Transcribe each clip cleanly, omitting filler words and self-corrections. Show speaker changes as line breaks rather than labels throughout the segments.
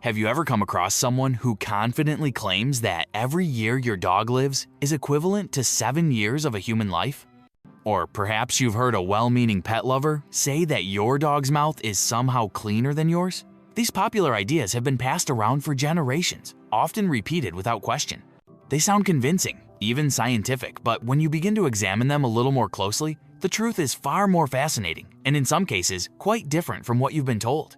Have you ever come across someone who confidently claims that every year your dog lives is equivalent to 7 years of a human life? Or perhaps you've heard a well-meaning pet lover say that your dog's mouth is somehow cleaner than yours? These popular ideas have been passed around for generations, often repeated without question. They sound convincing, even scientific, but when you begin to examine them a little more closely, the truth is far more fascinating, and in some cases, quite different from what you've been told.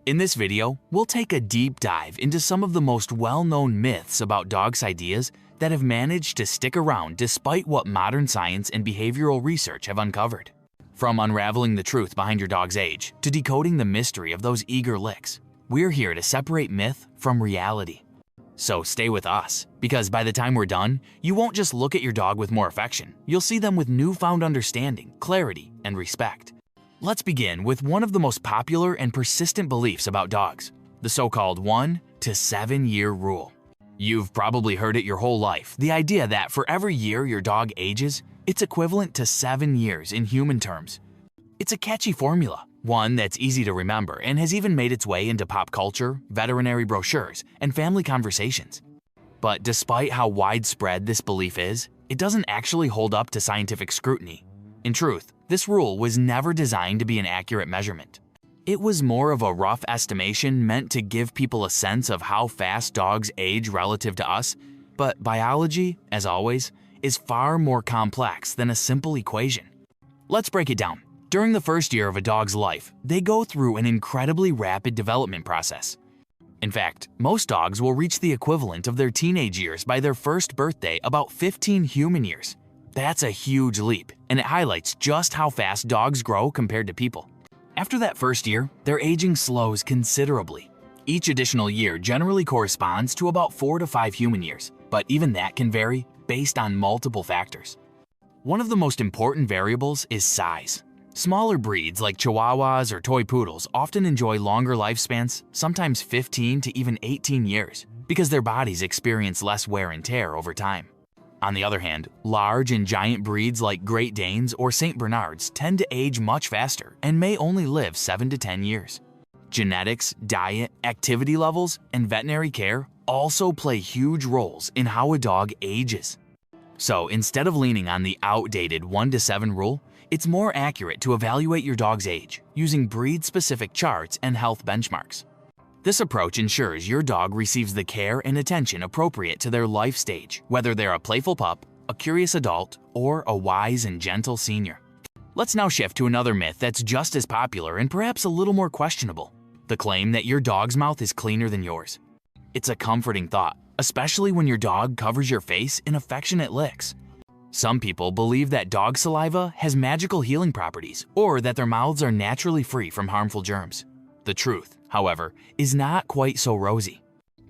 In this video, we'll take a deep dive into some of the most well-known myths about dogs' ideas that have managed to stick around despite what modern science and behavioral research have uncovered. From unraveling the truth behind your dog's age to decoding the mystery of those eager licks, we're here to separate myth from reality. So stay with us, because by the time we're done, you won't just look at your dog with more affection, you'll see them with newfound understanding, clarity, and respect. Let's begin with one of the most popular and persistent beliefs about dogs, the so-called 1 to 7 year rule. You've probably heard it your whole life, the idea that for every year your dog ages, it's equivalent to 7 years in human terms. It's a catchy formula, one that's easy to remember and has even made its way into pop culture, veterinary brochures, and family conversations. But despite how widespread this belief is, it doesn't actually hold up to scientific scrutiny. In truth, this rule was never designed to be an accurate measurement. It was more of a rough estimation meant to give people a sense of how fast dogs age relative to us, but biology, as always, is far more complex than a simple equation. Let's break it down. During the first year of a dog's life, they go through an incredibly rapid development process. In fact, most dogs will reach the equivalent of their teenage years by their first birthday about 15 human years. That's a huge leap, and it highlights just how fast dogs grow compared to people. After that first year, their aging slows considerably. Each additional year generally corresponds to about 4 to 5 human years, but even that can vary based on multiple factors. One of the most important variables is size. Smaller breeds like Chihuahuas or toy poodles often enjoy longer lifespans, sometimes 15 to even 18 years, because their bodies experience less wear and tear over time. On the other hand, large and giant breeds like Great Danes or St. Bernards tend to age much faster and may only live 7 to 10 years. Genetics, diet, activity levels, and veterinary care also play huge roles in how a dog ages. So instead of leaning on the outdated 1 to 7 rule, it's more accurate to evaluate your dog's age using breed-specific charts and health benchmarks. This approach ensures your dog receives the care and attention appropriate to their life stage, whether they're a playful pup, a curious adult, or a wise and gentle senior. Let's now shift to another myth that's just as popular and perhaps a little more questionable: the claim that your dog's mouth is cleaner than yours. It's a comforting thought, especially when your dog covers your face in affectionate licks. Some people believe that dog saliva has magical healing properties, or that their mouths are naturally free from harmful germs. The truth, however, is not quite so rosy.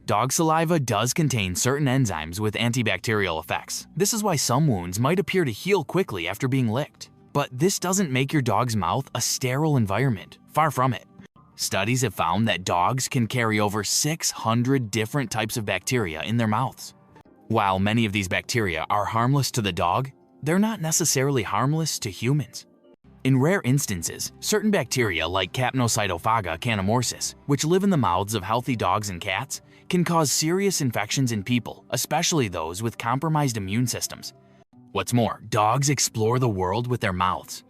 Dog saliva does contain certain enzymes with antibacterial effects. This is why some wounds might appear to heal quickly after being licked. But this doesn't make your dog's mouth a sterile environment. Far from it. Studies have found that dogs can carry over 600 different types of bacteria in their mouths. While many of these bacteria are harmless to the dog, they're not necessarily harmless to humans. In rare instances, certain bacteria like Capnocytophaga canamorsis, which live in the mouths of healthy dogs and cats, can cause serious infections in people, especially those with compromised immune systems. What's more, dogs explore the world with their mouths.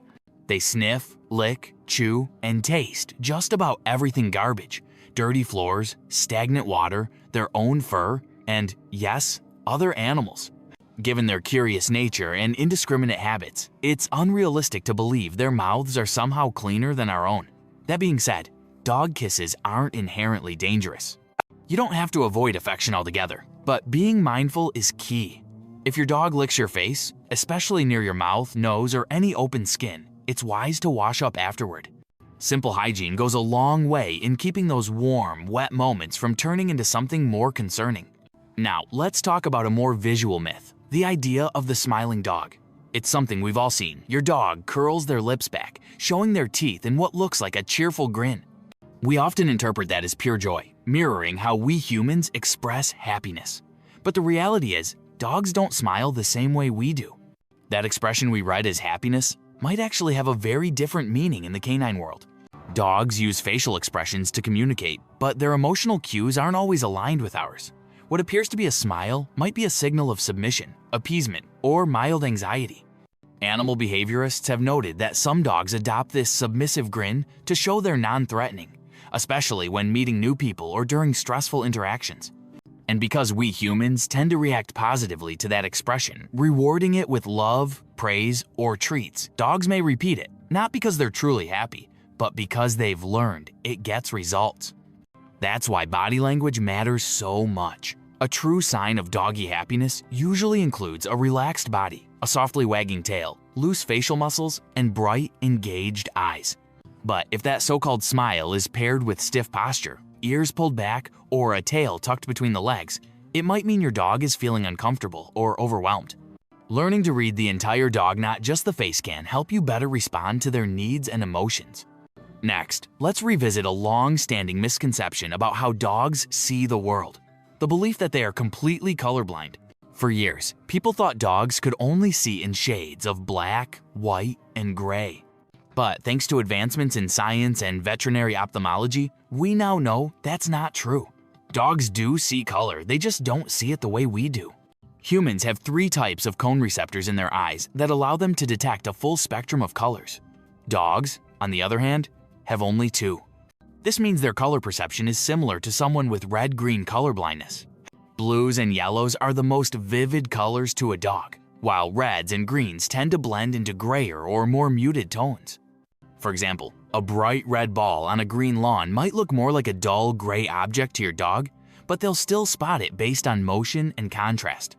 They sniff, lick, chew, and taste just about everything garbage: dirty floors, stagnant water, their own fur, and, yes, other animals. Given their curious nature and indiscriminate habits, it's unrealistic to believe their mouths are somehow cleaner than our own. That being said, dog kisses aren't inherently dangerous. You don't have to avoid affection altogether, but being mindful is key. If your dog licks your face, especially near your mouth, nose, or any open skin, it's wise to wash up afterward. Simple hygiene goes a long way in keeping those warm, wet moments from turning into something more concerning. Now, let's talk about a more visual myth: the idea of the smiling dog. It's something we've all seen. Your dog curls their lips back, showing their teeth in what looks like a cheerful grin. We often interpret that as pure joy, mirroring how we humans express happiness. But the reality is, dogs don't smile the same way we do. That expression we write as happiness might actually have a very different meaning in the canine world. Dogs use facial expressions to communicate, but their emotional cues aren't always aligned with ours. What appears to be a smile might be a signal of submission, appeasement, or mild anxiety. Animal behaviorists have noted that some dogs adopt this submissive grin to show they're non-threatening, especially when meeting new people or during stressful interactions. And because we humans tend to react positively to that expression, rewarding it with love, praise, or treats, dogs may repeat it, not because they're truly happy, but because they've learned it gets results. That's why body language matters so much. A true sign of doggy happiness usually includes a relaxed body, a softly wagging tail, loose facial muscles, and bright, engaged eyes. But if that so-called smile is paired with stiff posture, ears pulled back, or a tail tucked between the legs, it might mean your dog is feeling uncomfortable or overwhelmed. Learning to read the entire dog, not just the face, can help you better respond to their needs and emotions. Next, let's revisit a long-standing misconception about how dogs see the world: the belief that they are completely colorblind. For years, people thought dogs could only see in shades of black, white, and gray. But thanks to advancements in science and veterinary ophthalmology, we now know that's not true. Dogs do see color, they just don't see it the way we do. Humans have 3 types of cone receptors in their eyes that allow them to detect a full spectrum of colors. Dogs, on the other hand, have only 2. This means their color perception is similar to someone with red-green color blindness. Blues and yellows are the most vivid colors to a dog, while reds and greens tend to blend into grayer or more muted tones. For example, a bright red ball on a green lawn might look more like a dull gray object to your dog, but they'll still spot it based on motion and contrast.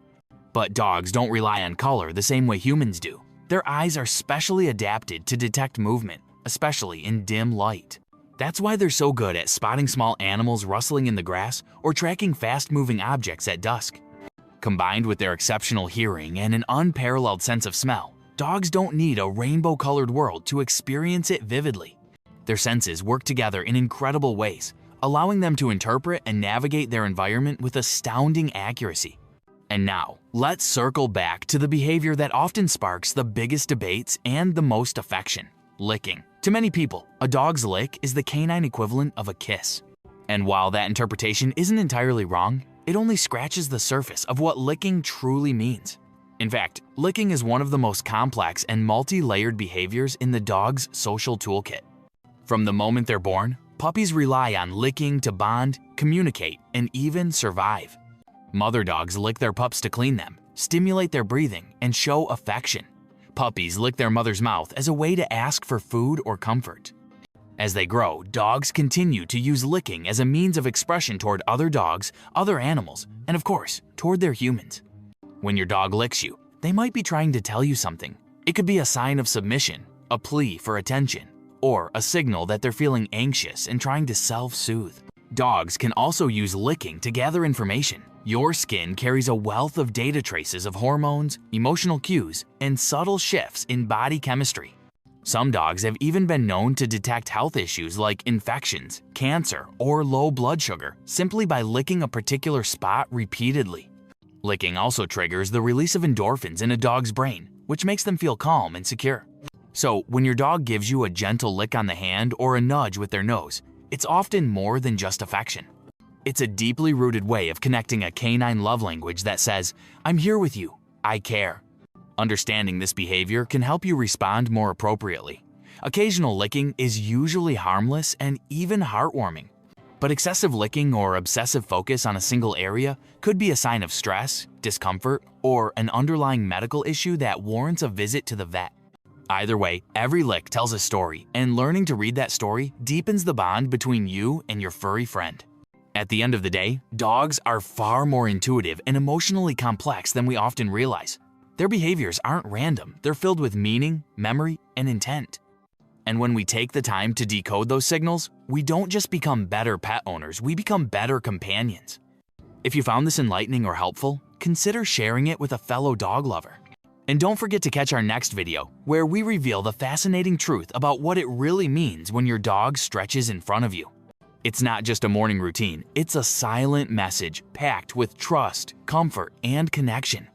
But dogs don't rely on color the same way humans do. Their eyes are specially adapted to detect movement, especially in dim light. That's why they're so good at spotting small animals rustling in the grass or tracking fast-moving objects at dusk. Combined with their exceptional hearing and an unparalleled sense of smell, dogs don't need a rainbow-colored world to experience it vividly. Their senses work together in incredible ways, allowing them to interpret and navigate their environment with astounding accuracy. And now, let's circle back to the behavior that often sparks the biggest debates and the most affection: licking. To many people, a dog's lick is the canine equivalent of a kiss. And while that interpretation isn't entirely wrong, it only scratches the surface of what licking truly means. In fact, licking is one of the most complex and multi-layered behaviors in the dog's social toolkit. From the moment they're born, puppies rely on licking to bond, communicate, and even survive. Mother dogs lick their pups to clean them, stimulate their breathing, and show affection. Puppies lick their mother's mouth as a way to ask for food or comfort. As they grow, dogs continue to use licking as a means of expression toward other dogs, other animals, and of course, toward their humans. When your dog licks you, they might be trying to tell you something. It could be a sign of submission, a plea for attention, or a signal that they're feeling anxious and trying to self-soothe. Dogs can also use licking to gather information. Your skin carries a wealth of data traces of hormones, emotional cues, and subtle shifts in body chemistry. Some dogs have even been known to detect health issues like infections, cancer, or low blood sugar simply by licking a particular spot repeatedly. Licking also triggers the release of endorphins in a dog's brain, which makes them feel calm and secure. So when your dog gives you a gentle lick on the hand or a nudge with their nose, it's often more than just affection. It's a deeply rooted way of connecting a canine love language that says, "I'm here with you, I care." Understanding this behavior can help you respond more appropriately. Occasional licking is usually harmless and even heartwarming. But excessive licking or obsessive focus on a single area could be a sign of stress, discomfort, or an underlying medical issue that warrants a visit to the vet. Either way, every lick tells a story, and learning to read that story deepens the bond between you and your furry friend. At the end of the day, dogs are far more intuitive and emotionally complex than we often realize. Their behaviors aren't random, they're filled with meaning, memory, and intent. And when we take the time to decode those signals, we don't just become better pet owners, we become better companions. If you found this enlightening or helpful, consider sharing it with a fellow dog lover. And don't forget to catch our next video, where we reveal the fascinating truth about what it really means when your dog stretches in front of you. It's not just a morning routine, it's a silent message packed with trust, comfort, and connection.